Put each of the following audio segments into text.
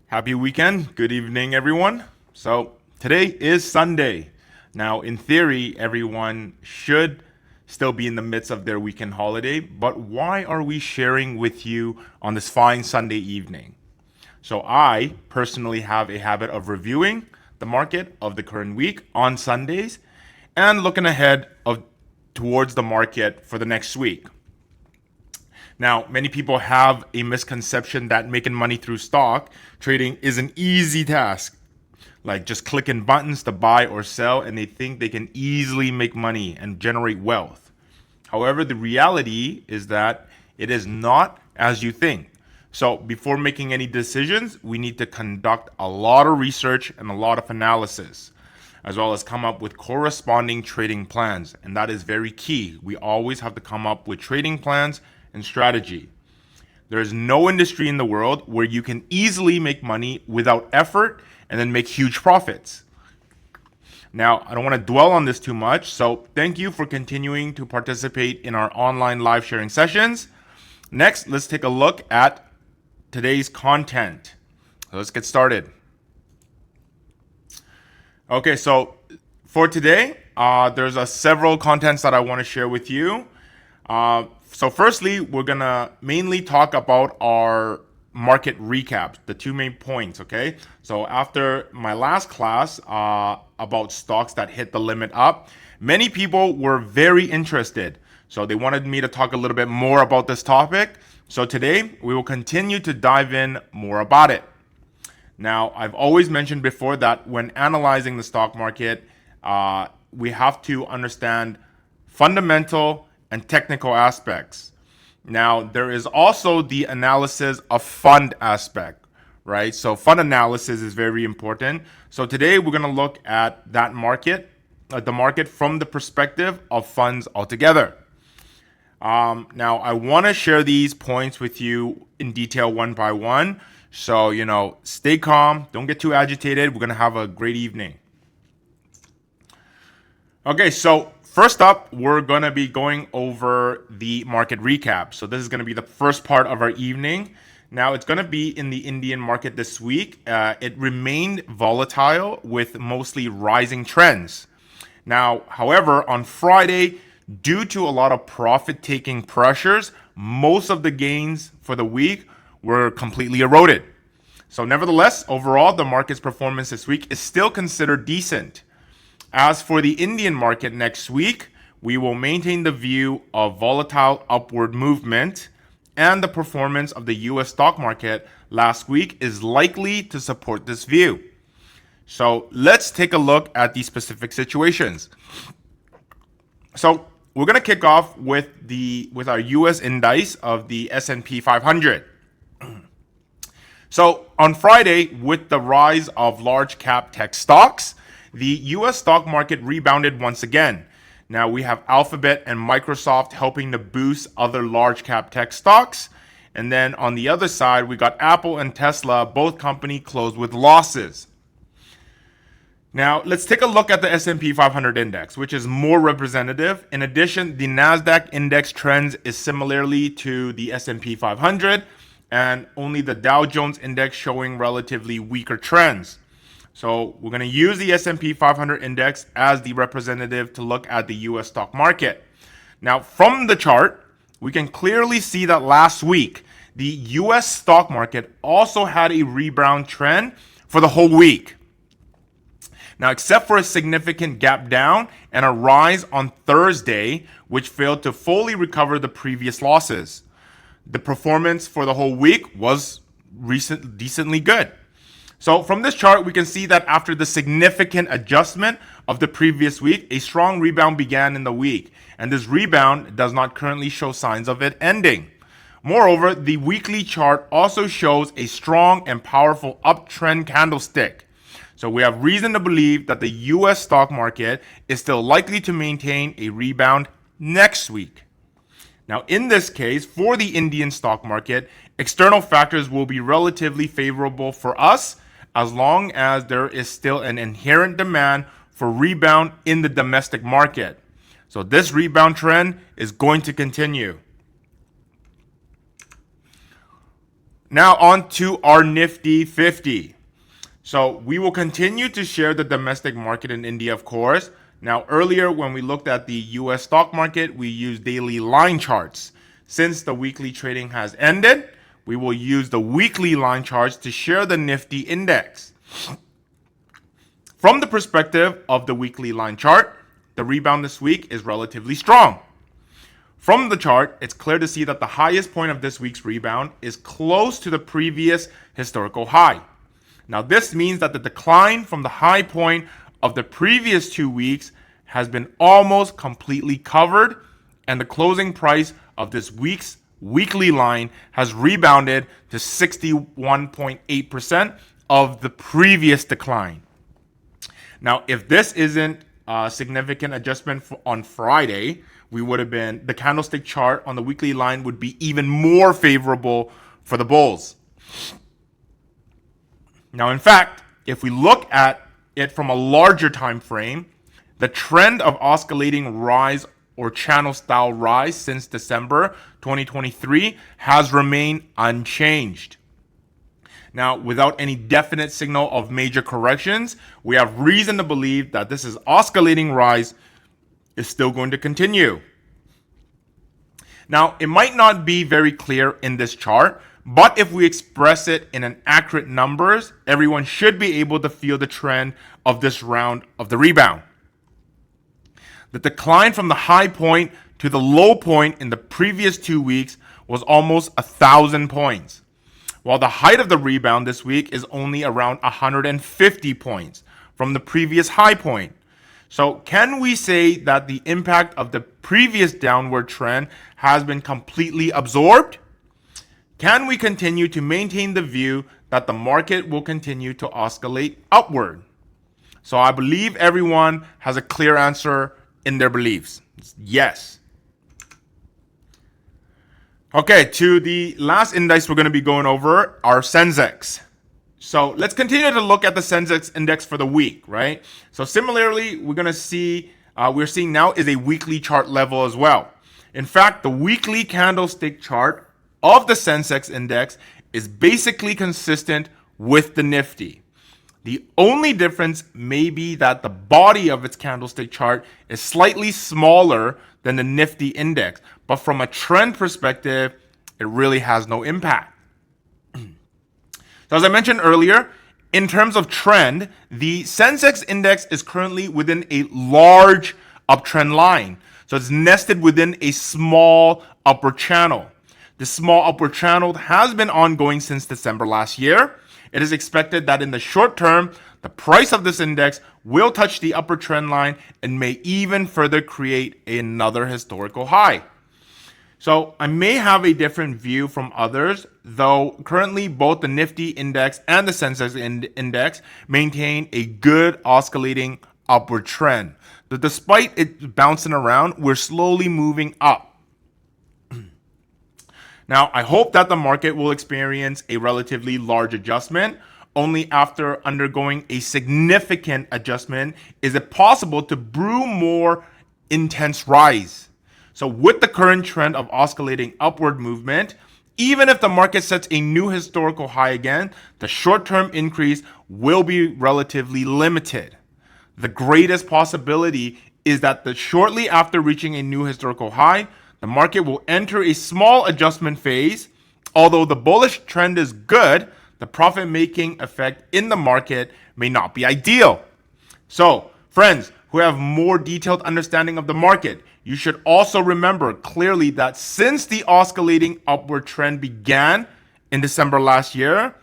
Happy weekend. Good evening, everyone. So, today is Sunday. Now, in theory, everyone should still be in the midst of their weekend holiday, but why are we sharing with you on this fine Sunday evening? So, I personally have a habit of reviewing the market of the current week on Sundays and looking ahead of towards the market for the next week. Now, many people have a misconception that making money through stock trading is an easy task, like just clicking buttons to buy or sell, and they think they can easily make money and generate wealth. However, the reality is that it is not as you think. So, before making any decisions, we need to conduct a lot of research and a lot of analysis, as well as come up with corresponding trading plans. And that is very key. We always have to come up with trading plans and strategy. There is no industry in the world where you can easily make money without effort and then make huge profits. Now, I don't want to dwell on this too much, so thank you for continuing to participate in our online live sharing sessions. Next, let's take a look at today's content. Let's get started. Okay, so for today, there's several contents that I want to share with you. So firstly, we're going to mainly talk about our market recap, the two main points, okay? So after my last class about stocks that hit the limit up, many people were very interested. So they wanted me to talk a little bit more about this topic. So today, we will continue to dive in more about it. Now, I've always mentioned before that when analyzing the stock market, we have to understand fundamental and technical aspects. Now, there is also the analysis of fund aspect, right? So fund analysis is very important. So today we're going to look at that market, the market from the perspective of funds altogether. Now, I want to share these points with you in detail one by one. So, stay calm. Don't get too agitated. We're going to have a great evening. Okay, so first up, we're going to be going over the market recap. So this is going to be the first part of our evening. Now, it's going to be in the Indian market this week. It remained volatile with mostly rising trends. Now, however, on Friday, due to a lot of profit-taking pressures, most of the gains for the week were completely eroded. So nevertheless, overall, the market's performance this week is still considered decent. As for the Indian market next week, we will maintain the view of volatile upward movement, and the performance of the US stock market last week is likely to support this view. So let's take a look at these specific situations. So we're going to kick off with our US index of the S&P 500. So on Friday, with the rise of large cap tech stocks, the US stock market rebounded once again. Now we have Alphabet and Microsoft helping to boost other large cap tech stocks. And then on the other side, we got Apple and Tesla, both companies closed with losses. Now, let's take a look at the S&P 500 index, which is more representative. In addition, the NASDAQ index trends is similarly to the S&P 500, and only the Dow Jones index showing relatively weaker trends. So we're going to use the S&P 500 index as the representative to look at the US stock market. Now, from the chart, we can clearly see that last week, the US stock market also had a rebound trend for the whole week. Now, except for a significant gap down and a rise on Thursday, which failed to fully recover the previous losses, the performance for the whole week was decently good. So from this chart, we can see that after the significant adjustment of the previous week, a strong rebound began in the week, and this rebound does not currently show signs of it ending. Moreover, the weekly chart also shows a strong and powerful uptrend candlestick. So we have reason to believe that the US stock market is still likely to maintain a rebound next week. Now, in this case, for the Indian stock market, external factors will be relatively favorable for us as long as there is still an inherent demand for rebound in the domestic market. So this rebound trend is going to continue. Now on to our Nifty 50. So we will continue to share the domestic market in India, of course. Now earlier when we looked at the US stock market, we used daily line charts. Since the weekly trading has ended, we will use the weekly line charts to share the Nifty index. From the perspective of the weekly line chart, the rebound this week is relatively strong. From the chart, it's clear to see that the highest point of this week's rebound is close to the previous historical high. Now, this means that the decline from the high point of the previous 2 weeks has been almost completely covered, and the closing price of this week's weekly line has rebounded to 61.8% of the previous decline. Now, if this isn't a significant adjustment on Friday, we would have been, the candlestick chart on the weekly line would be even more favorable for the bulls. Now, in fact, if we look at it from a larger time frame, the trend of oscillating rise or channel style rise since December 2023 has remained unchanged. Now, without any definite signal of major corrections, we have reason to believe that this oscillating rise is still going to continue. Now, it might not be very clear in this chart, but if we express it in an accurate numbers, everyone should be able to feel the trend of this round of the rebound. The decline from the high point to the low point in the previous 2 weeks was almost 1,000 points, while the height of the rebound this week is only around 150 points from the previous high point. So can we say that the impact of the previous downward trend has been completely absorbed? Can we continue to maintain the view that the market will continue to oscillate upward? So I believe everyone has a clear answer in their beliefs. Yes. Okay, to the last index we're going to be going over, our Sensex. So let's continue to look at the Sensex index for the week, right? So similarly, we're seeing now is a weekly chart level as well. In fact, the weekly candlestick chart of the Sensex index is basically consistent with the Nifty. The only difference may be that the body of its candlestick chart is slightly smaller than the Nifty index, but from a trend perspective, it really has no impact. So as I mentioned earlier, in terms of trend, the Sensex index is currently within a large uptrend line. So it's nested within a small upward channel. This small upward channel has been ongoing since December last year. It is expected that in the short term, the price of this index will touch the upper trend line and may even further create another historical high. So I may have a different view from others, though currently both the Nifty index and the Sensex index maintain a good oscillating upward trend. But despite it bouncing around, we're slowly moving up. Now, I hope that the market will experience a relatively large adjustment. Only after undergoing a significant adjustment is it possible to brew more intense rise. So with the current trend of oscillating upward movement, even if the market sets a new historical high again, the short-term increase will be relatively limited. The greatest possibility is that shortly after reaching a new historical high, the market will enter a small adjustment phase. Although the bullish trend is good, the profit-making effect in the market may not be ideal. So, friends who have more detailed understanding of the market, you should also remember clearly that since the oscillating upward trend began in December last year,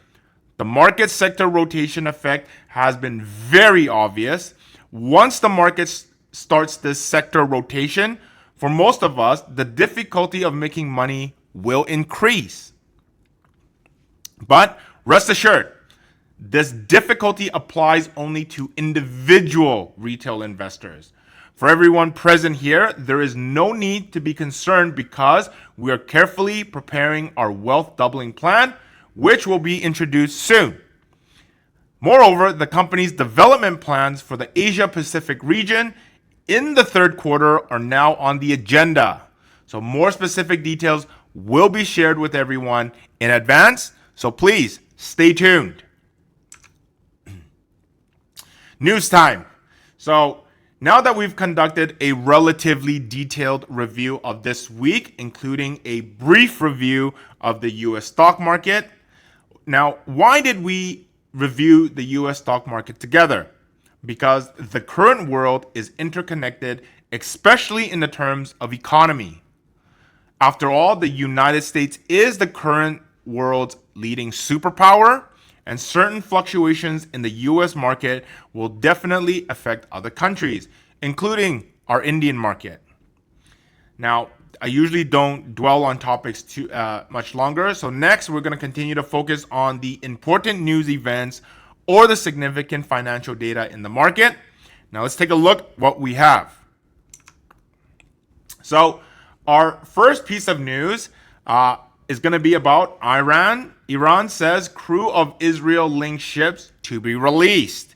the market sector rotation effect has been very obvious. Once the market starts this sector rotation, for most of us, the difficulty of making money will increase. But rest assured, this difficulty applies only to individual retail investors. For everyone present here, there is no need to be concerned because we are carefully preparing our wealth doubling plan, which will be introduced soon. Moreover, the company's development plans for the Asia Pacific region in the third quarter are now on the agenda. So more specific details will be shared with everyone in advance. So please stay tuned. News time. So now that we've conducted a relatively detailed review of this week, including a brief review of the US stock market, now why did we review the US stock market together? Because the current world is interconnected, especially in the terms of economy. After all, the United States is the current world's leading superpower, and certain fluctuations in the US market will definitely affect other countries, including our Indian market. Now, I usually don't dwell on topics too much longer, so next we're going to continue to focus on the important news events or the significant financial data in the market. Now, let's take a look what we have. So, our first piece of news is going to be about Iran. Iran says crew of Israel-linked ships to be released.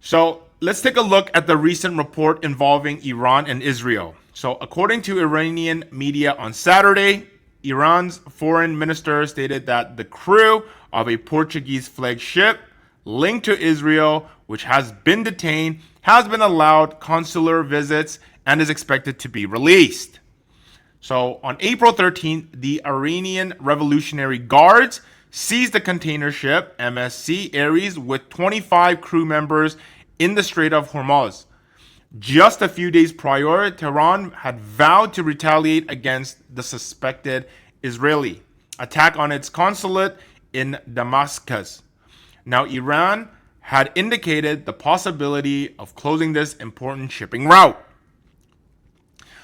So let's take a look at the recent report involving Iran and Israel. So according to Iranian media on Saturday, Iran's foreign minister stated that the crew of a Portuguese flagged ship linked to Israel, which has been detained, has been allowed consular visits and is expected to be released. So on April 13th, the Iranian Revolutionary Guards seized the container ship MSC Ares with 25 crew members in the Strait of Hormuz. Just a few days prior, Tehran had vowed to retaliate against the suspected Israeli attack on its consulate in Damascus. Now, Iran had indicated the possibility of closing this important shipping route.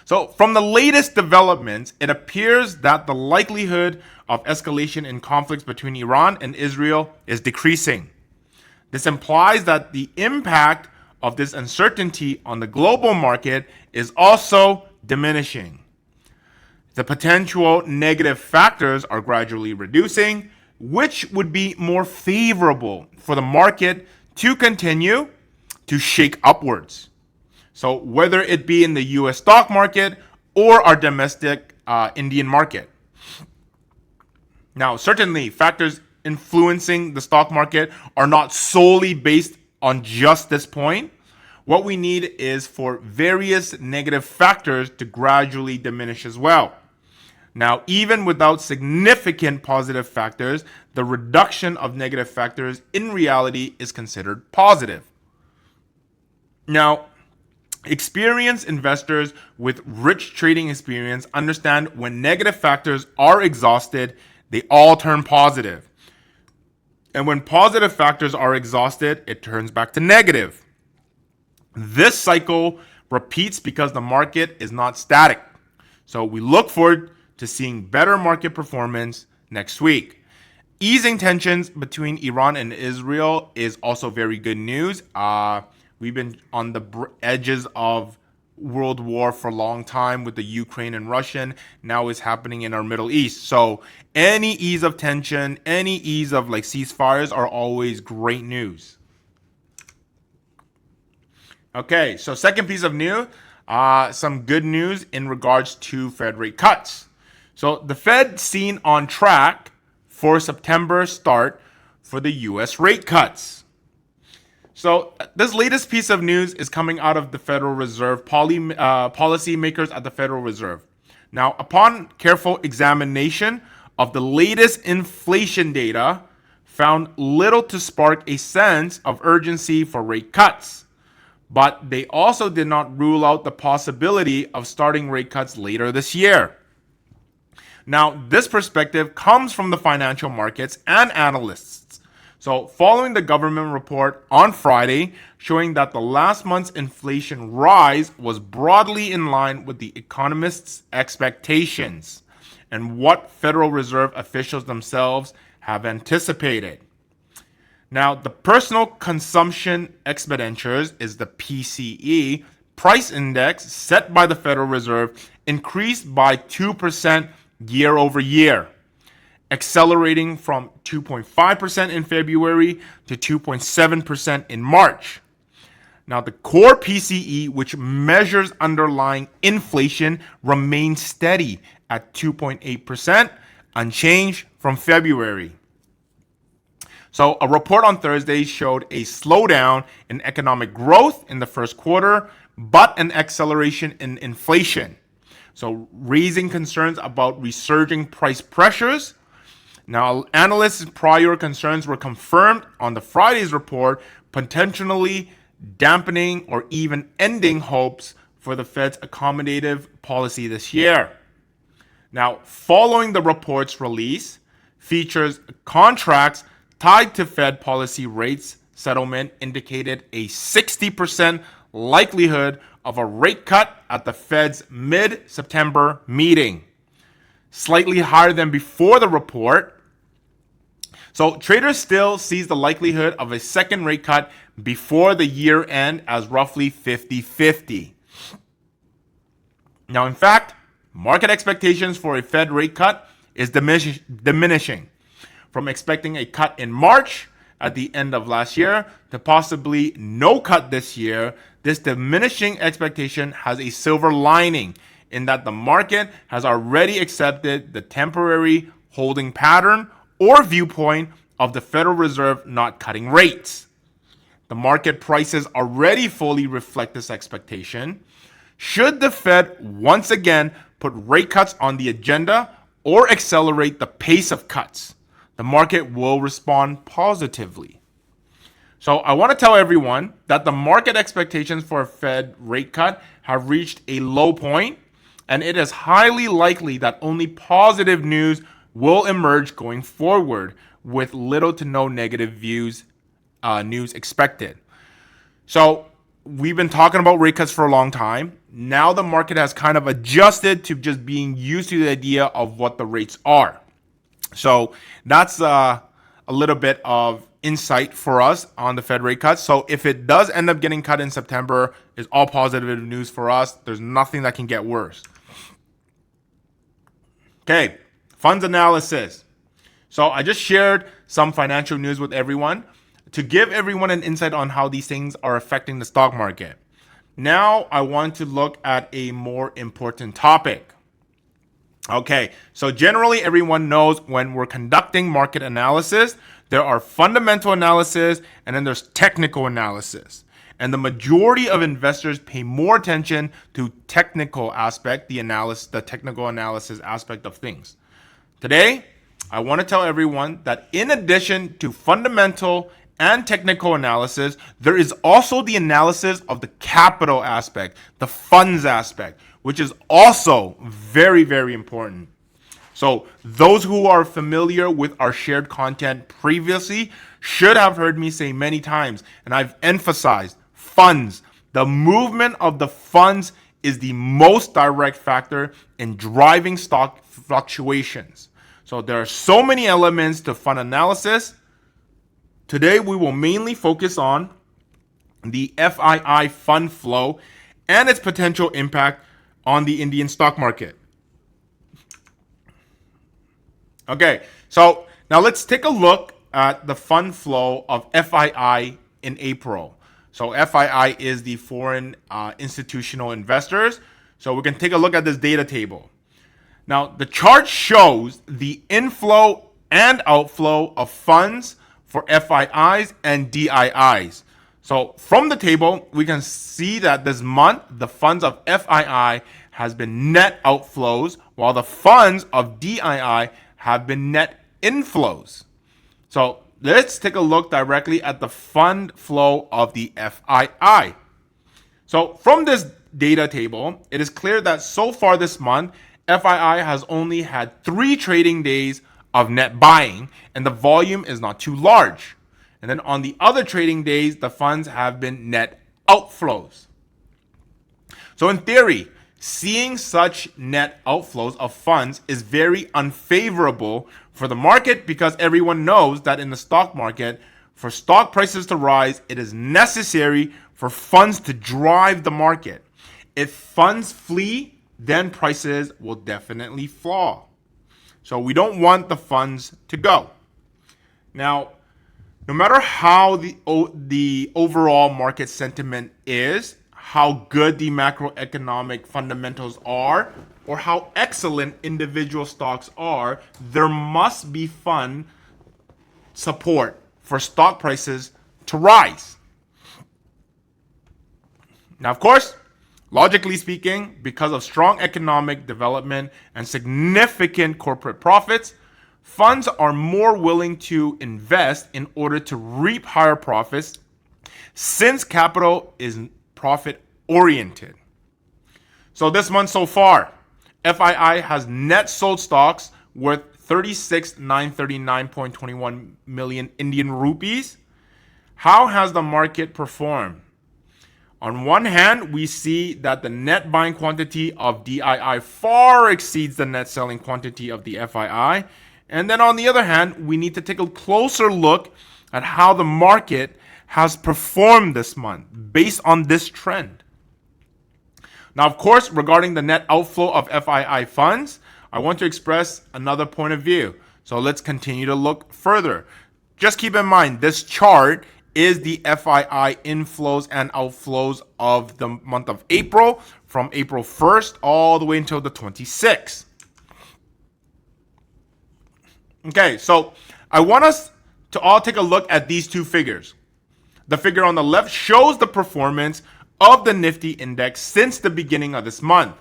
So, from the latest developments, it appears that the likelihood of escalation in conflicts between Iran and Israel is decreasing. This implies that the impact of this uncertainty on the global market is also diminishing. The potential negative factors are gradually reducing, which would be more favorable for the market to continue to shake upwards. So whether it be in the US stock market or our domestic Indian market. Now, certainly factors influencing the stock market are not solely based on just this point. What we need is for various negative factors to gradually diminish as well. Now, even without significant positive factors, the reduction of negative factors in reality is considered positive. Now, experienced investors with rich trading experience understand when negative factors are exhausted, they all turn positive. And when positive factors are exhausted, it turns back to negative. This cycle repeats because the market is not static. So we look forward to seeing better market performance next week. Easing tensions between Iran and Israel is also very good news. We've been on the edges of world war for a long time with the Ukraine and Russian. Now it's happening in our Middle East. So any ease of tension, any ease of like ceasefires are always great news. Okay, so second piece of news, some good news in regards to Fed rate cuts. So the Fed seen on track for September start for the US rate cuts. So this latest piece of news is coming out of the Federal Reserve, policymakers at the Federal Reserve. Now, upon careful examination of the latest inflation data, found little to spark a sense of urgency for rate cuts. But they also did not rule out the possibility of starting rate cuts later this year. Now, this perspective comes from the financial markets and analysts. So following the government report on Friday showing that the last month's inflation rise was broadly in line with the economists' expectations and what Federal Reserve officials themselves have anticipated. Now, the personal consumption expenditures is the PCE price index set by the Federal Reserve increased by 2% year over year, accelerating from 2.5% in February to 2.7% in March. Now, the core PCE, which measures underlying inflation, remains steady at 2.8%, unchanged from February. So a report on Thursday showed a slowdown in economic growth in the first quarter, but an acceleration in inflation. So raising concerns about resurging price pressures. Now, analysts' prior concerns were confirmed on the Friday's report, potentially dampening or even ending hopes for the Fed's accommodative policy this year. Now, following the report's release, features contracts tied to Fed policy rates settlement indicated a 60% likelihood of a rate cut at the Fed's mid-September meeting, slightly higher than before the report. So traders still sees the likelihood of a second rate cut before the year end as roughly 50-50. Now, in fact, market expectations for a Fed rate cut is diminishing from expecting a cut in March at the end of last year to possibly no cut this year. This diminishing expectation has a silver lining in that the market has already accepted the temporary holding pattern or viewpoint of the Federal Reserve not cutting rates. The market prices already fully reflect this expectation. Should the Fed once again put rate cuts on the agenda or accelerate the pace of cuts, the market will respond positively. So I want to tell everyone that the market expectations for a Fed rate cut have reached a low point, and it is highly likely that only positive news will emerge going forward, with little to no negative news expected. So we've been talking about rate cuts for a long time. Now the market has kind of adjusted to just being used to the idea of what the rates are. So that's a little bit of insight for us on the Fed rate cuts. So if it does end up getting cut in September, it's all positive news for us. There's nothing that can get worse. Okay, funds analysis. So I just shared some financial news with everyone to give everyone an insight on how these things are affecting the stock market. Now I want to look at a more important topic. Okay, so generally everyone knows when we're conducting market analysis, there are fundamental analysis and then there's technical analysis. And the majority of investors pay more attention to technical aspect, the technical analysis aspect of things. Today, I want to tell everyone that in addition to fundamental and technical analysis, there is also the analysis of the capital aspect, the funds aspect, which is also very, very important. So those who are familiar with our shared content previously should have heard me say many times, and I've emphasized funds. The movement of the funds is the most direct factor in driving stock fluctuations. So there are so many elements to fund analysis. Today, we will mainly focus on the FII fund flow and its potential impact on the Indian stock market. Okay, so now let's take a look at the fund flow of FII in April. So FII is the foreign institutional investors. So we can take a look at this data table. Now, the chart shows the inflow and outflow of funds for FIIs and DIIs. So from the table, we can see that this month, the funds of FII has been net outflows, while the funds of DII have been net inflows. So let's take a look directly at the fund flow of the FII. So from this data table, it is clear that so far this month, FII has only had 3 trading days of net buying, and the volume is not too large. And then on the other trading days, the funds have been net outflows. So in theory, seeing such net outflows of funds is very unfavorable for the market, because everyone knows that in the stock market, for stock prices to rise, it is necessary for funds to drive the market. If funds flee, then prices will definitely fall. So we don't want the funds to go. Now, no matter how the overall market sentiment is, how good the macroeconomic fundamentals are, or how excellent individual stocks are, there must be fund support for stock prices to rise. Now, of course, logically speaking, because of strong economic development and significant corporate profits, funds are more willing to invest in order to reap higher profits since capital is profit oriented. So this month so far, FII has net sold stocks worth 36,939.21 million Indian rupees. How has the market performed? On one hand, we see that the net buying quantity of DII far exceeds the net selling quantity of the FII. And then on the other hand, we need to take a closer look at how the market has performed this month based on this trend. Now, of course, regarding the net outflow of FII funds, I want to express another point of view. So let's continue to look further. Just keep in mind, this chart is the FII inflows and outflows of the month of April, from April 1st all the way until the 26th. Okay, so I want us to all take a look at these two figures. The figure on the left shows the performance of the Nifty index since the beginning of this month,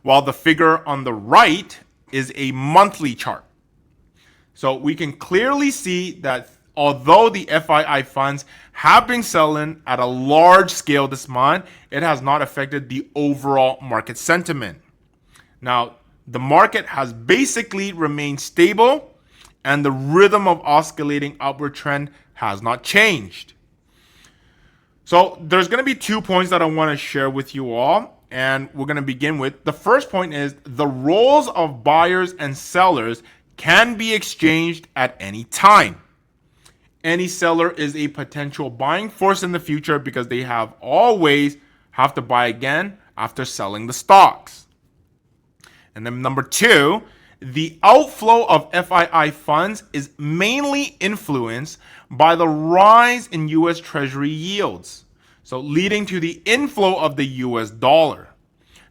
while the figure on the right is a monthly chart. So we can clearly see that although the FII funds have been selling at a large scale this month, it has not affected the overall market sentiment. Now, the market has basically remained stable and the rhythm of oscillating upward trend has not changed. So there's going to be 2 points that I want to share with you all, and we're going to begin with the first point is the roles of buyers and sellers can be exchanged at any time. Any seller is a potential buying force in the future because they always have to buy again after selling the stocks. And then number 2, the outflow of FII funds is mainly influenced by the rise in US Treasury yields, so leading to the inflow of the US dollar.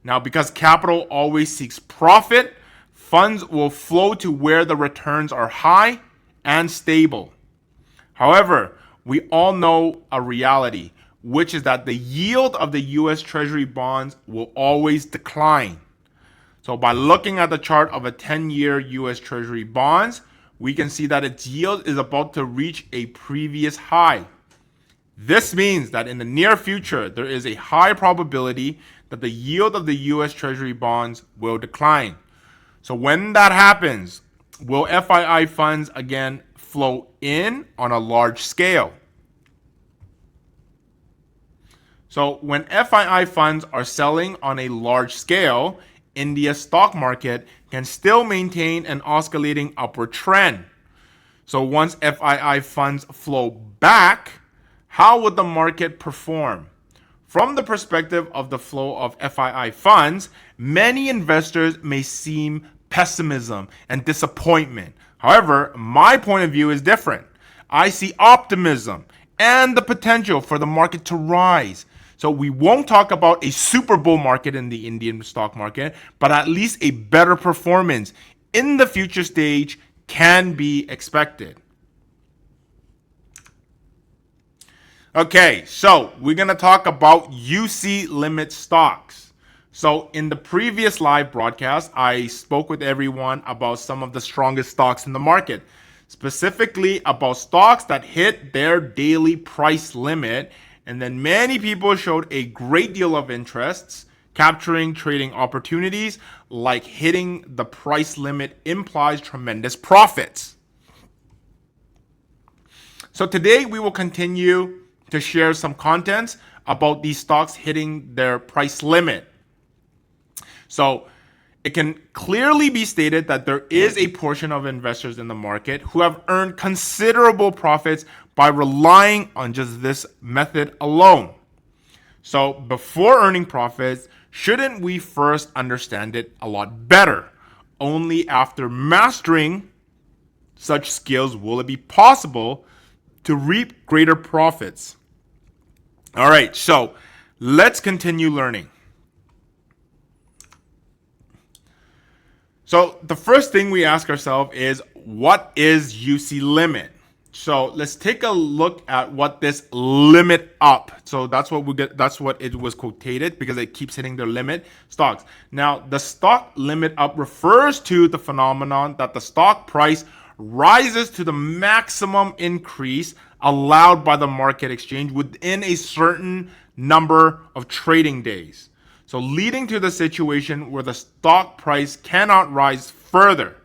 Now, because capital always seeks profit, funds will flow to where the returns are high and stable. However, we all know a reality, which is that the yield of the US Treasury bonds will always decline. So by looking at the chart of a 10-year US Treasury bonds, we can see that its yield is about to reach a previous high. This means that in the near future, there is a high probability that the yield of the US Treasury bonds will decline. So when that happens, will FII funds again flow in on a large scale? So when FII funds are selling on a large scale, India's stock market can still maintain an oscillating upward trend. So once FII funds flow back, how would the market perform? From the perspective of the flow of FII funds, many investors may seem pessimism and disappointment. However, my point of view is different. I see optimism and the potential for the market to rise. So we won't talk about a super bull market in the Indian stock market, but at least a better performance in the future stage can be expected. Okay, so we're going to talk about UC limit stocks. So in the previous live broadcast, I spoke with everyone about some of the strongest stocks in the market, specifically about stocks that hit their daily price limit. And then many people showed a great deal of interest capturing trading opportunities, like hitting the price limit implies tremendous profits. So today we will continue to share some contents about these stocks hitting their price limit. So it can clearly be stated that there is a portion of investors in the market who have earned considerable profits by relying on just this method alone. So before earning profits, shouldn't we first understand it a lot better? Only after mastering such skills will it be possible to reap greater profits. All right, so let's continue learning. So the first thing we ask ourselves is, what is UC limit? So let's take a look at what this limit up. So that's what we get. That's what it was quoted because it keeps hitting their limit stocks. Now the stock limit up refers to the phenomenon that the stock price rises to the maximum increase allowed by the market exchange within a certain number of trading days. So leading to the situation where the stock price cannot rise further.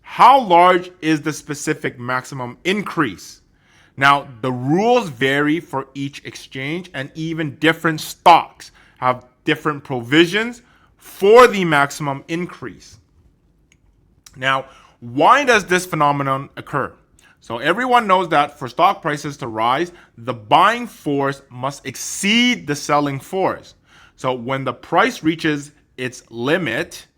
How large is the specific maximum increase? Now, the rules vary for each exchange, and even different stocks have different provisions for the maximum increase. Now, why does this phenomenon occur? So everyone knows that for stock prices to rise, the buying force must exceed the selling force. So when the price reaches its limit,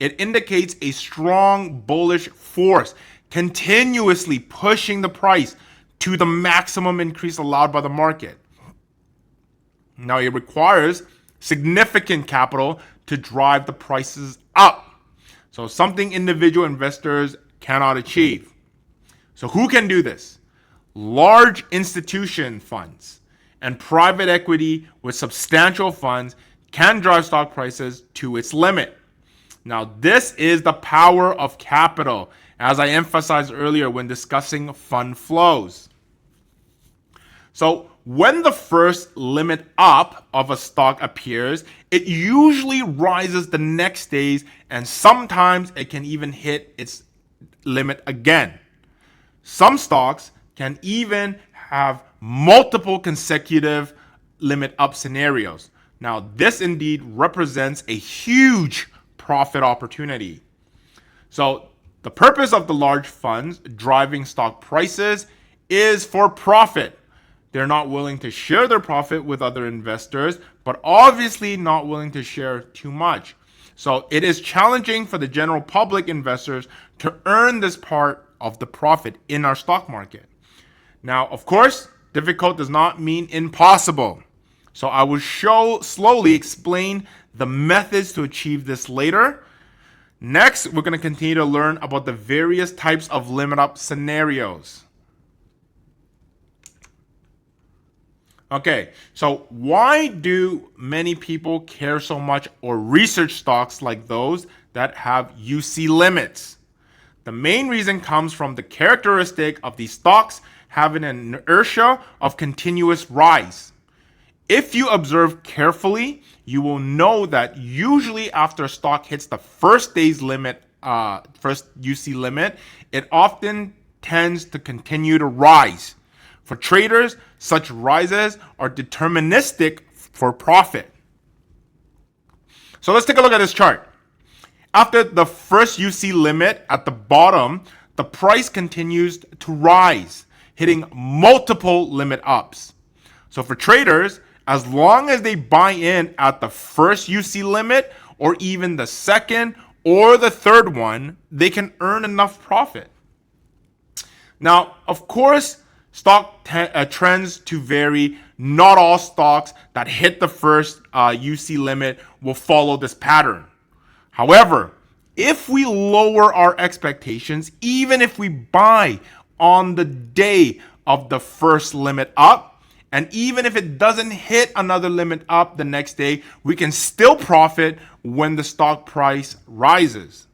it indicates a strong bullish force continuously pushing the price to the maximum increase allowed by the market. Now, it requires significant capital to drive the prices up. So something individual investors cannot achieve. So who can do this? Large institution funds and private equity with substantial funds can drive stock prices to its limit. Now, this is the power of capital, as I emphasized earlier when discussing fund flows. So, when the first limit up of a stock appears, it usually rises the next days, and sometimes it can even hit its limit again. Some stocks can even have multiple consecutive limit up scenarios. Now, this indeed represents a huge profit opportunity. So the purpose of the large funds driving stock prices is for profit. They're not willing to share their profit with other investors, but obviously not willing to share too much. So it is challenging for the general public investors to earn this part of the profit in our stock market. Now, of course, difficult does not mean impossible. So I will slowly explain the methods to achieve this later. Next, we're going to continue to learn about the various types of limit up scenarios. Okay, so why do many people care so much or research stocks like those that have UC limits? The main reason comes from the characteristic of these stocks having an inertia of continuous rise. If you observe carefully, you will know that usually after a stock hits the first day's limit, first UC limit, it often tends to continue to rise. For traders, such rises are deterministic for profit. So let's take a look at this chart. After the first UC limit at the bottom, the price continues to rise, hitting multiple limit ups. So for traders, as long as they buy in at the first UC limit or even the second or the third one, they can earn enough profit. Now, of course, stock trends to vary. Not all stocks that hit the first UC limit will follow this pattern. However, if we lower our expectations, even if we buy on the day of the first limit up, and even if it doesn't hit another limit up the next day, we can still profit when the stock price rises.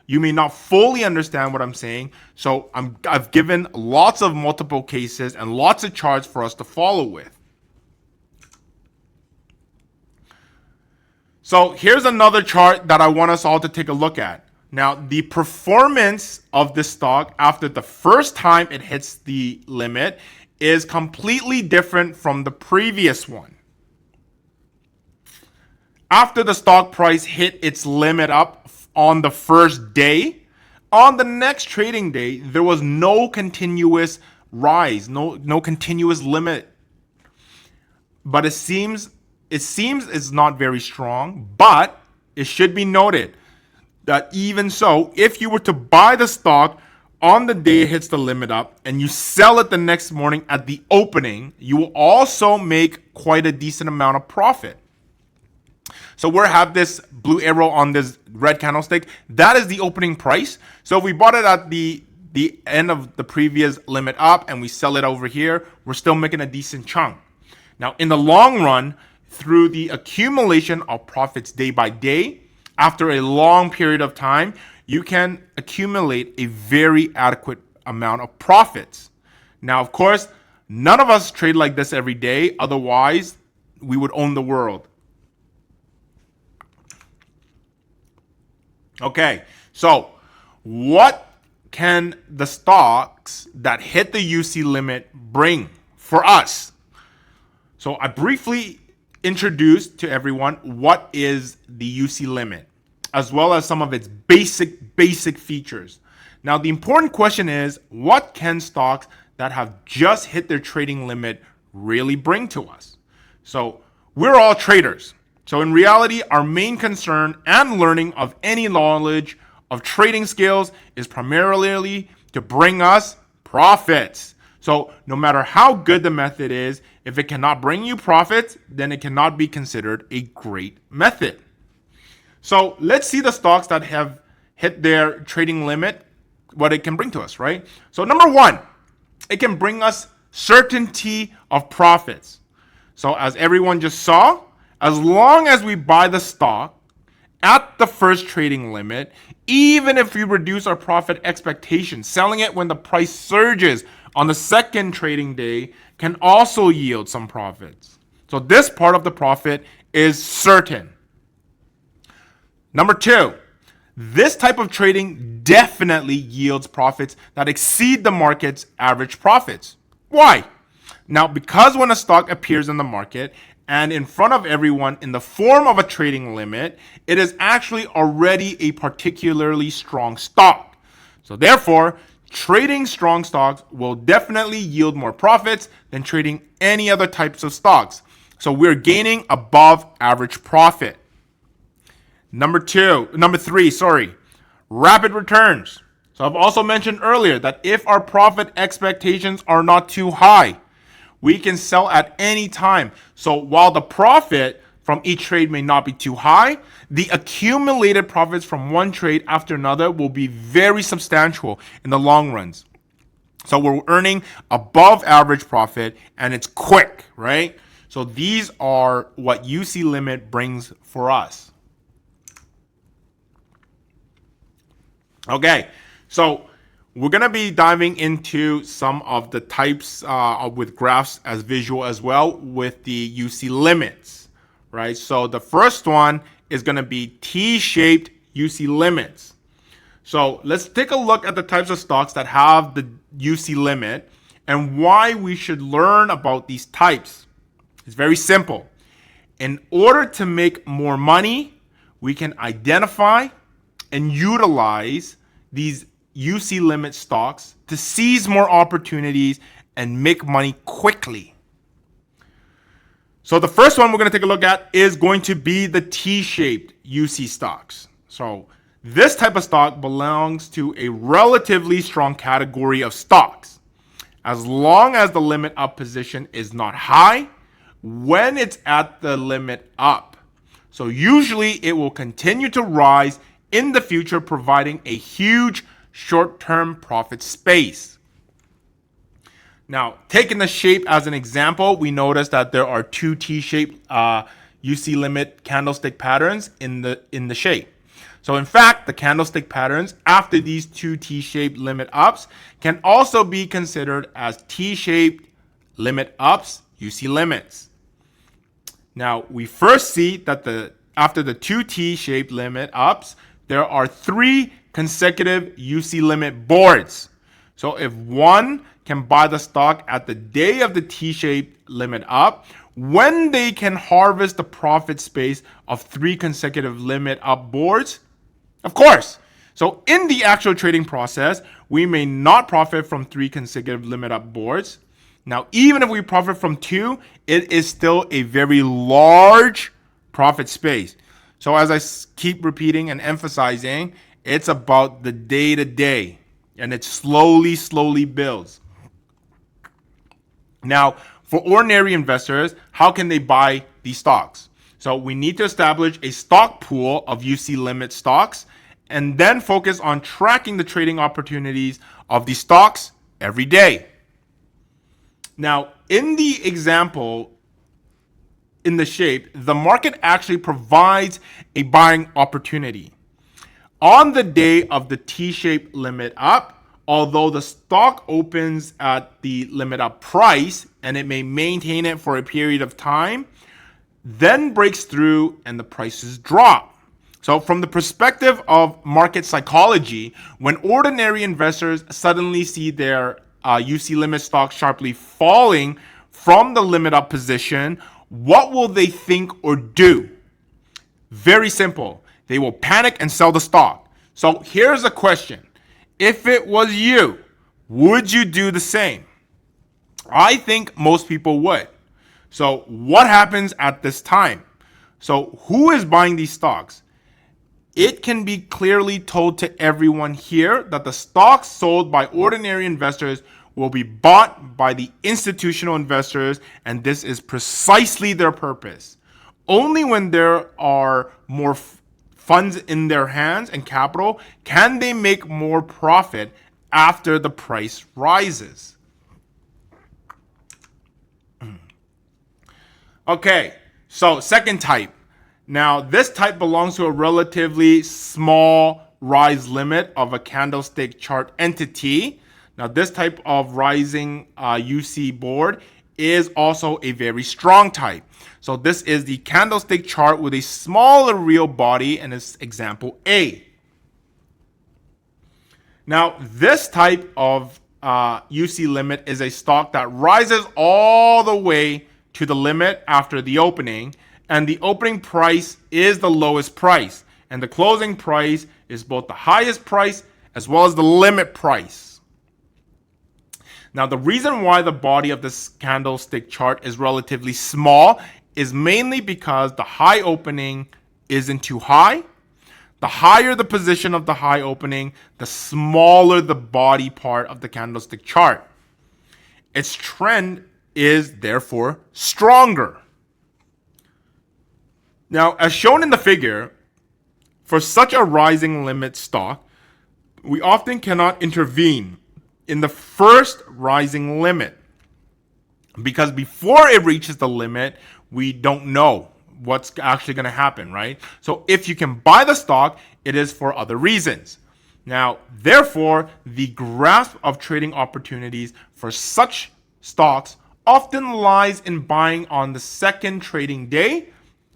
You may not fully understand what I'm saying, so I've given lots of multiple cases and lots of charts for us to follow with. So here's another chart that I want us all to take a look at. Now, the performance of this stock after the first time it hits the limit is completely different from the previous one. After the stock price hit its limit up on the first day, on the next trading day, there was no continuous rise, no continuous limit. But it seems it's not very strong, but it should be noted that even so, if you were to buy the stock on the day it hits the limit up and you sell it the next morning at the opening, you will also make quite a decent amount of profit. So we have this blue arrow on this red candlestick. That is the opening price. So if we bought it at the end of the previous limit up and we sell it over here, we're still making a decent chunk. Now, in the long run, through the accumulation of profits day by day, after a long period of time, you can accumulate a very adequate amount of profits. Now, of course, none of us trade like this every day. Otherwise, we would own the world. Okay, so what can the stocks that hit the UC limit bring for us? So I briefly introduced to everyone what is the UC limit, as well as some of its basic features. Now, the important question is, what can stocks that have just hit their trading limit really bring to us? So we're all traders. So in reality, our main concern and learning of any knowledge of trading skills is primarily to bring us profits. So no matter how good the method is, if it cannot bring you profits, then it cannot be considered a great method. So let's see the stocks that have hit their trading limit, what it can bring to us, right? So number one, it can bring us certainty of profits. So as everyone just saw, as long as we buy the stock at the first trading limit, even if we reduce our profit expectations, selling it when the price surges on the second trading day can also yield some profits. So this part of the profit is certain. Number two, this type of trading definitely yields profits that exceed the market's average profits. Why? Now, because when a stock appears in the market and in front of everyone in the form of a trading limit, it is actually already a particularly strong stock. So therefore, trading strong stocks will definitely yield more profits than trading any other types of stocks. So we're gaining above average profit. Number three, rapid returns. So I've also mentioned earlier that if our profit expectations are not too high, we can sell at any time. So while the profit from each trade may not be too high, the accumulated profits from one trade after another will be very substantial in the long runs. So we're earning above average profit and it's quick, right? So these are what UC limit brings for us. Okay, so we're going to be diving into some of the types with graphs as visual as well with the UC limits, right? So the first one is going to be T-shaped UC limits. So let's take a look at the types of stocks that have the UC limit and why we should learn about these types. It's very simple. In order to make more money, we can identify and utilize these UC limit stocks to seize more opportunities and make money quickly. So the first one we're going to take a look at is going to be the T-shaped UC stocks. So this type of stock belongs to a relatively strong category of stocks. As long as the limit up position is not high when it's at the limit up. So usually it will continue to rise in the future, providing a huge short-term profit space. Now, taking the shape as an example, we notice that there are two T-shaped UC limit candlestick patterns in the shape. So in fact, the candlestick patterns after these two T-shaped limit ups can also be considered as T-shaped limit ups UC limits. Now, we first see that after the two T-shaped limit ups, there are three consecutive UC limit boards. So if one can buy the stock at the day of the T-shaped limit up, when they can harvest the profit space of three consecutive limit up boards, of course. So in the actual trading process, we may not profit from three consecutive limit up boards. Now, even if we profit from two, it is still a very large profit space. So as I keep repeating and emphasizing, it's about the day to day, and it slowly builds. Now, for ordinary investors, how can they buy these stocks? So we need to establish a stock pool of UC limit stocks and then focus on tracking the trading opportunities of these stocks every day. Now, in the example, in the shape, the market actually provides a buying opportunity. On the day of the T-shaped limit up, although the stock opens at the limit up price and it may maintain it for a period of time, then breaks through and the prices drop. So from the perspective of market psychology, when ordinary investors suddenly see their UC limit stock sharply falling from the limit up position, what will they think or do? Very simple. They will panic and sell the stock. So here's a question. If it was you, would you do the same? I think most people would. So what happens at this time? So who is buying these stocks? It can be clearly told to everyone here that the stocks sold by ordinary investors will be bought by the institutional investors, and this is precisely their purpose. Only when there are more funds in their hands and capital can they make more profit after the price rises. Okay, so second type. Now, this type belongs to a relatively small rise limit of a candlestick chart entity. Now, this type of rising UC board is also a very strong type. So this is the candlestick chart with a smaller real body, and it's example A. Now, this type of UC limit is a stock that rises all the way to the limit after the opening, and the opening price is the lowest price, and the closing price is both the highest price as well as the limit price. Now, the reason why the body of this candlestick chart is relatively small is mainly because the high opening isn't too high. The higher the position of the high opening, the smaller the body part of the candlestick chart. Its trend is therefore stronger. Now, as shown in the figure, for such a rising limit stock, we often cannot intervene in the first rising limit because before it reaches the limit, we don't know what's actually going to happen, right? So if you can buy the stock, it is for other reasons. Now, therefore, the grasp of trading opportunities for such stocks often lies in buying on the second trading day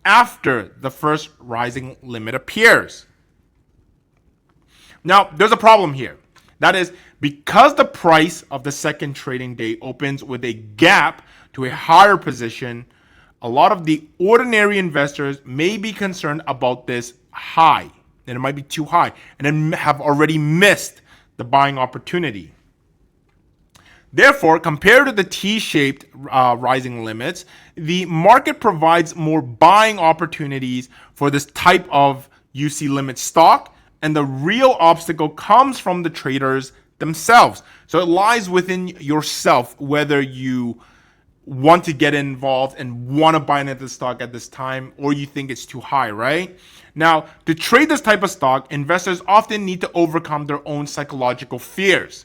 after the first rising limit appears. Now, there's a problem here. That is, because the price of the second trading day opens with a gap to a higher position, a lot of the ordinary investors may be concerned about this high, and it might be too high, and then have already missed the buying opportunity. Therefore, compared to the T-shaped rising limits, the market provides more buying opportunities for this type of UC limit stock, and the real obstacle comes from the traders themselves. So it lies within yourself whether you want to get involved and want to buy into the stock at this time, or you think it's too high, right? Now, to trade this type of stock, investors often need to overcome their own psychological fears.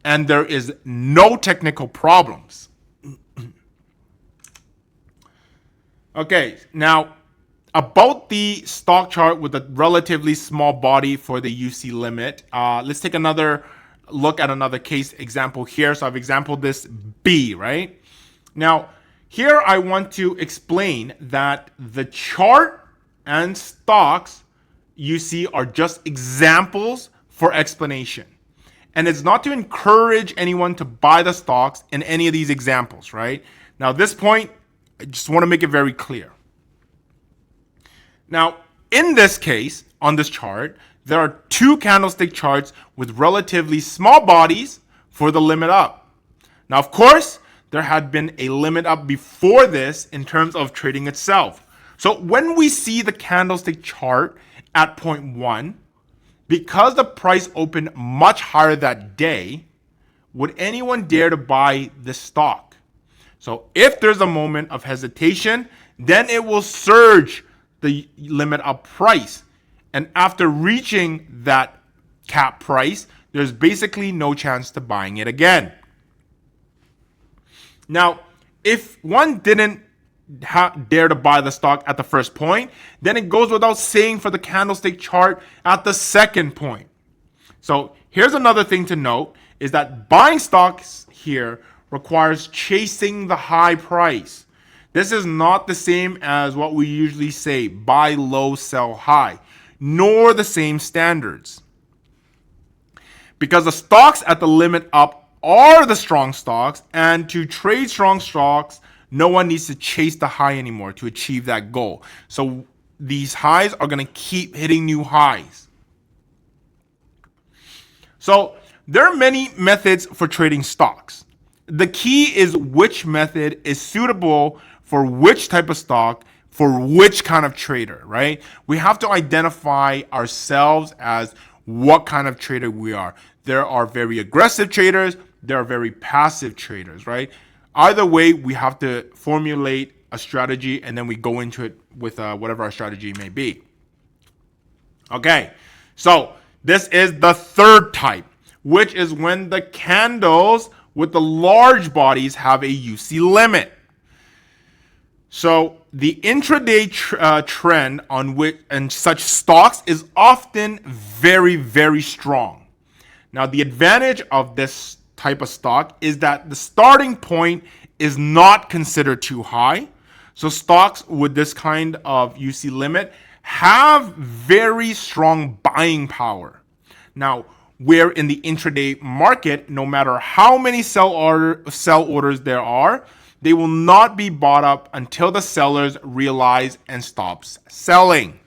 And there is no technical problems. Okay, now about the stock chart with a relatively small body for the UC limit, let's take another look at another case example here. So I've exampled this B, right? Now, here I want to explain that the chart and stocks you see are just examples for explanation. And it's not to encourage anyone to buy the stocks in any of these examples, right? Now, at this point, I just want to make it very clear. Now, in this case, on this chart, there are two candlestick charts with relatively small bodies for the limit up. Now, of course, there had been a limit up before this in terms of trading itself. So when we see the candlestick chart at point 1, because the price opened much higher that day, would anyone dare to buy this stock? So if there's a moment of hesitation, Then it will surge the limit up price. And after reaching that cap price, there's basically no chance to buying it again. Now, if one didn't dare to buy the stock at the first point, then it goes without saying for the candlestick chart at the second point. So here's another thing to note is that buying stocks here requires chasing the high price. This is not the same as what we usually say, buy low, sell high, nor the same standards. Because the stocks at the limit up are the strong stocks, and to trade strong stocks, no one needs to chase the high anymore to achieve that goal. So these highs are going to keep hitting new highs. So there are many methods for trading stocks. The key is which method is suitable for which type of stock, for which kind of trader, right? We have to identify ourselves as what kind of trader we are. There are very aggressive traders, there are very passive traders, right? Either way, we have to formulate a strategy and then we go into it with whatever our strategy may be. Okay, so this is the third type, which is when the candles with the large bodies have a UC limit. So the intraday trend on which and such stocks is often very, very strong. Now, the advantage of this type of stock is that the starting point is not considered too high. So stocks with this kind of UC limit have very strong buying power. Now, where in the intraday market, no matter how many sell orders there are, they will not be bought up until the sellers realize and stops selling.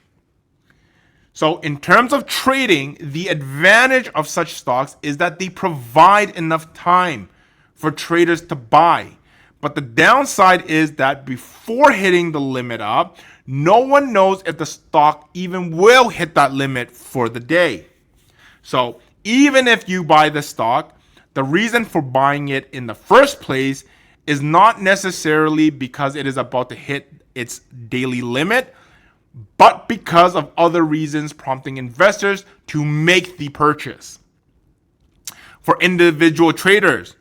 So in terms of trading, the advantage of such stocks is that they provide enough time for traders to buy. But the downside is that before hitting the limit up, no one knows if the stock even will hit that limit for the day. So even if you buy the stock, the reason for buying it in the first place is not necessarily because it is about to hit its daily limit, but because of other reasons prompting investors to make the purchase. For individual traders,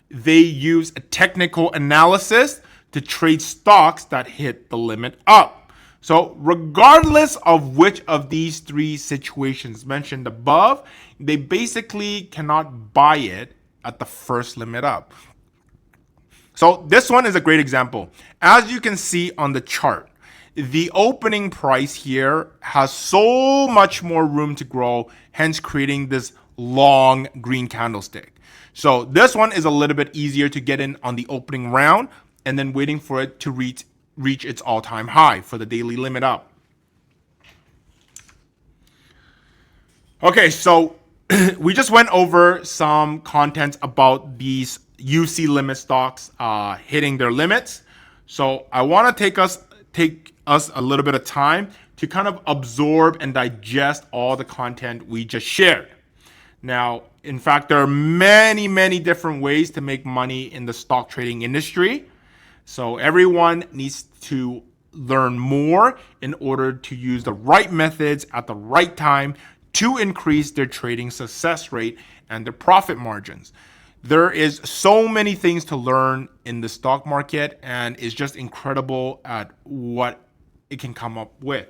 they use a technical analysis to trade stocks that hit the limit up. So regardless of which of these three situations mentioned above, they basically cannot buy it at the first limit up. So this one is a great example. As you can see on the chart, the opening price here has so much more room to grow, hence creating this long green candlestick. So this one is a little bit easier to get in on the opening round and then waiting for it to reach its all-time high for the daily limit up. Okay, so we just went over some content about these UC limit stocks hitting their limits. So I want to take us a little bit of time to kind of absorb and digest all the content we just shared. Now, in fact, there are many, many different ways to make money in the stock trading industry. So everyone needs to learn more in order to use the right methods at the right time to increase their trading success rate and their profit margins. There is so many things to learn in the stock market, and it's just incredible at what it can come up with.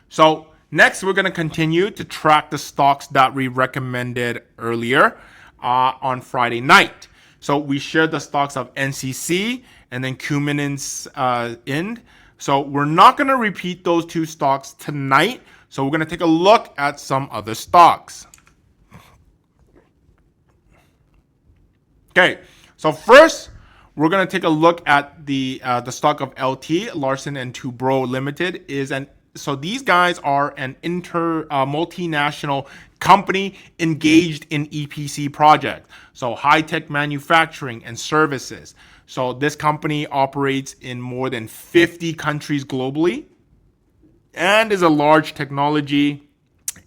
So next, we're going to continue to track the stocks that we recommended earlier on Friday night. So we shared the stocks of NCC and then Cuminance Ind. So we're not going to repeat those two stocks tonight. So we're going to take a look at some other stocks. Okay, so first we're going to take a look at the stock of LT, Larsen and Toubro Limited. So these guys are an multinational company engaged in EPC projects, so high-tech manufacturing and services. So this company operates in more than 50 countries globally and is a large technology,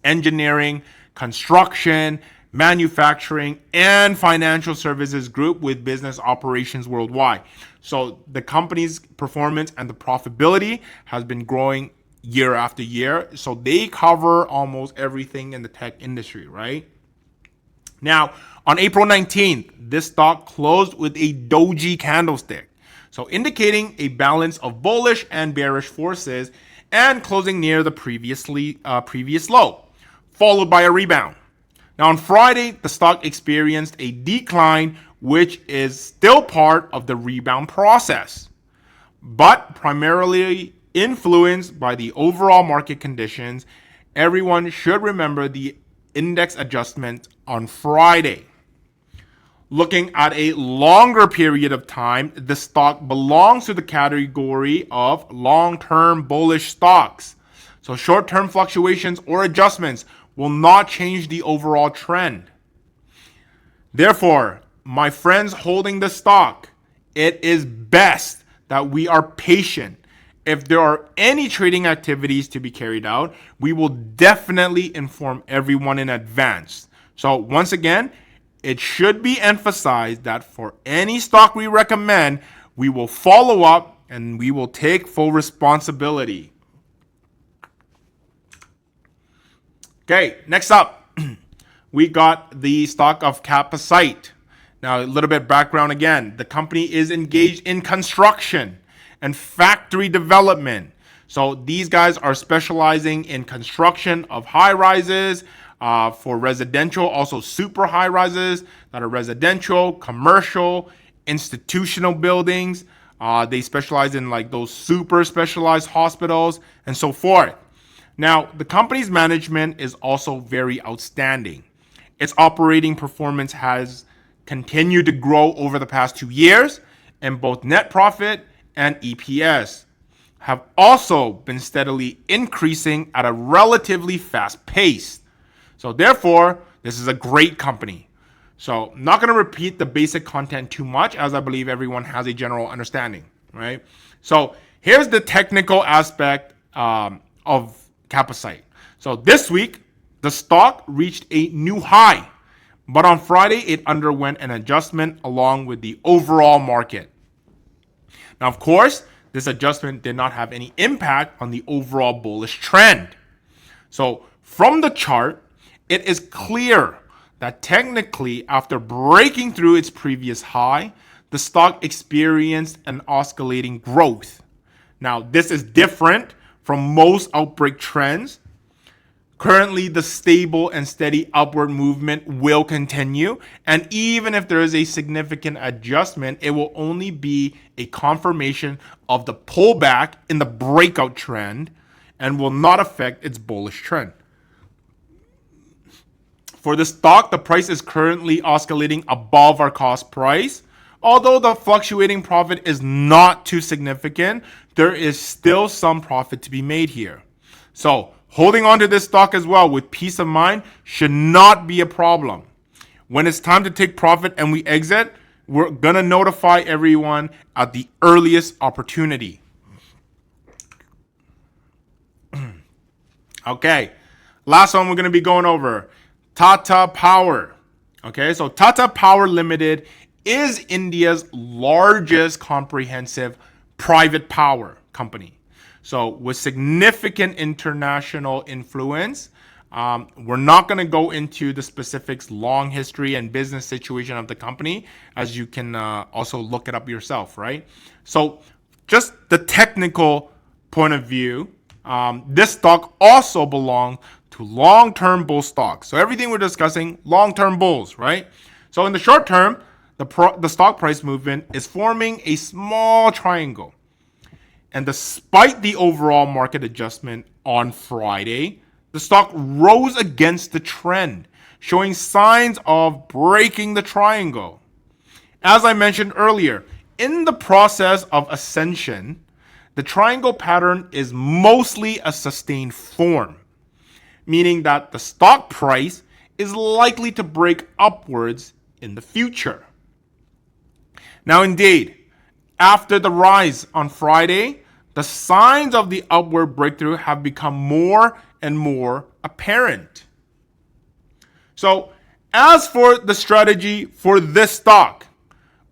engineering, construction, manufacturing, and financial services group with business operations worldwide. So the company's performance and the profitability has been growing year after year. So they cover almost everything in the tech industry, right? Now, on April 19th, this stock closed with a doji candlestick, so indicating a balance of bullish and bearish forces and closing near the previous low, followed by a rebound. Now, on Friday, the stock experienced a decline, which is still part of the rebound process, but primarily influenced by the overall market conditions. Everyone should remember the index adjustment on Friday. Looking at a longer period of time, the stock belongs to the category of long-term bullish stocks. So short-term fluctuations or adjustments will not change the overall trend. Therefore, my friends holding the stock, it is best that we are patient. If there are any trading activities to be carried out, we will definitely inform everyone in advance. So once again, it should be emphasized that for any stock we recommend, we will follow up and we will take full responsibility. Okay, next up, we got the stock of Capacite. Now, a little bit background again. The company is engaged in construction and factory development. So these guys are specializing in construction of high rises for residential, also super high rises that are residential, commercial, institutional buildings. They specialize in like those super specialized hospitals and so forth. Now, the company's management is also very outstanding. Its operating performance has continued to grow over the past 2 years, and both net profit and EPS have also been steadily increasing at a relatively fast pace. So therefore, this is a great company. So I'm not going to repeat the basic content too much, as I believe everyone has a general understanding, right? So here's the technical aspect of Capacite. So this week, the stock reached a new high, but on Friday, it underwent an adjustment along with the overall market. Now, of course, this adjustment did not have any impact on the overall bullish trend. So from the chart, it is clear that technically, after breaking through its previous high, the stock experienced an oscillating growth. Now, this is different from most outbreak trends. Currently, the stable and steady upward movement will continue, and even if there is a significant adjustment, it will only be a confirmation of the pullback in the breakout trend and will not affect its bullish trend. For the stock, the price is currently oscillating above our cost price. Although the fluctuating profit is not too significant, there is still some profit to be made here. So, holding on to this stock as well with peace of mind should not be a problem. When it's time to take profit and we exit, we're going to notify everyone at the earliest opportunity. Okay, last one we're going to be going over. Tata Power. Okay, so Tata Power Limited is India's largest comprehensive private power company. So with significant international influence, we're not going to go into the specifics, long history and business situation of the company, as you can also look it up yourself, right? So just the technical point of view, this stock also belongs to long-term bull stocks. So everything we're discussing, long-term bulls, right? So in the short term, the stock price movement is forming a small triangle. And despite the overall market adjustment on Friday, the stock rose against the trend, showing signs of breaking the triangle. As I mentioned earlier, in the process of ascension, the triangle pattern is mostly a sustained form, meaning that the stock price is likely to break upwards in the future. Now, indeed, after the rise on Friday, the signs of the upward breakthrough have become more and more apparent. So, As for the strategy for this stock,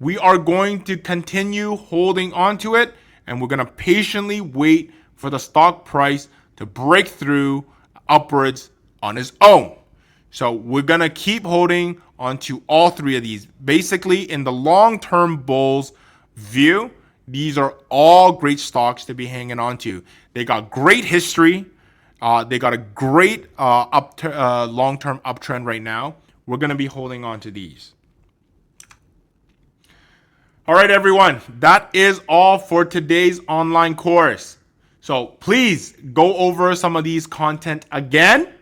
we are going to continue holding onto it, and we're going to patiently wait for the stock price to break through upwards on its own. So we're going to keep holding onto all three of these. Basically, in the long-term bulls view, these are all great stocks to be hanging on to. They got great history. They got a great long-term uptrend right now. We're going to be holding on to these. All right, everyone. That is all for today's online course. So please go over some of these content again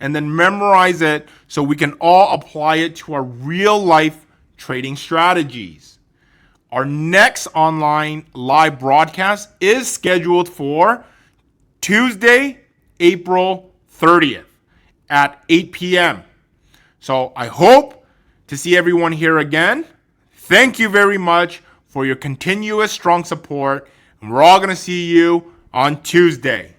and then memorize it so we can all apply it to our real life trading strategies. Our next online live broadcast is scheduled for Tuesday, April 30th at 8 p.m. So I hope to see everyone here again. Thank you very much for your continuous strong support. And we're all going to see you on Tuesday.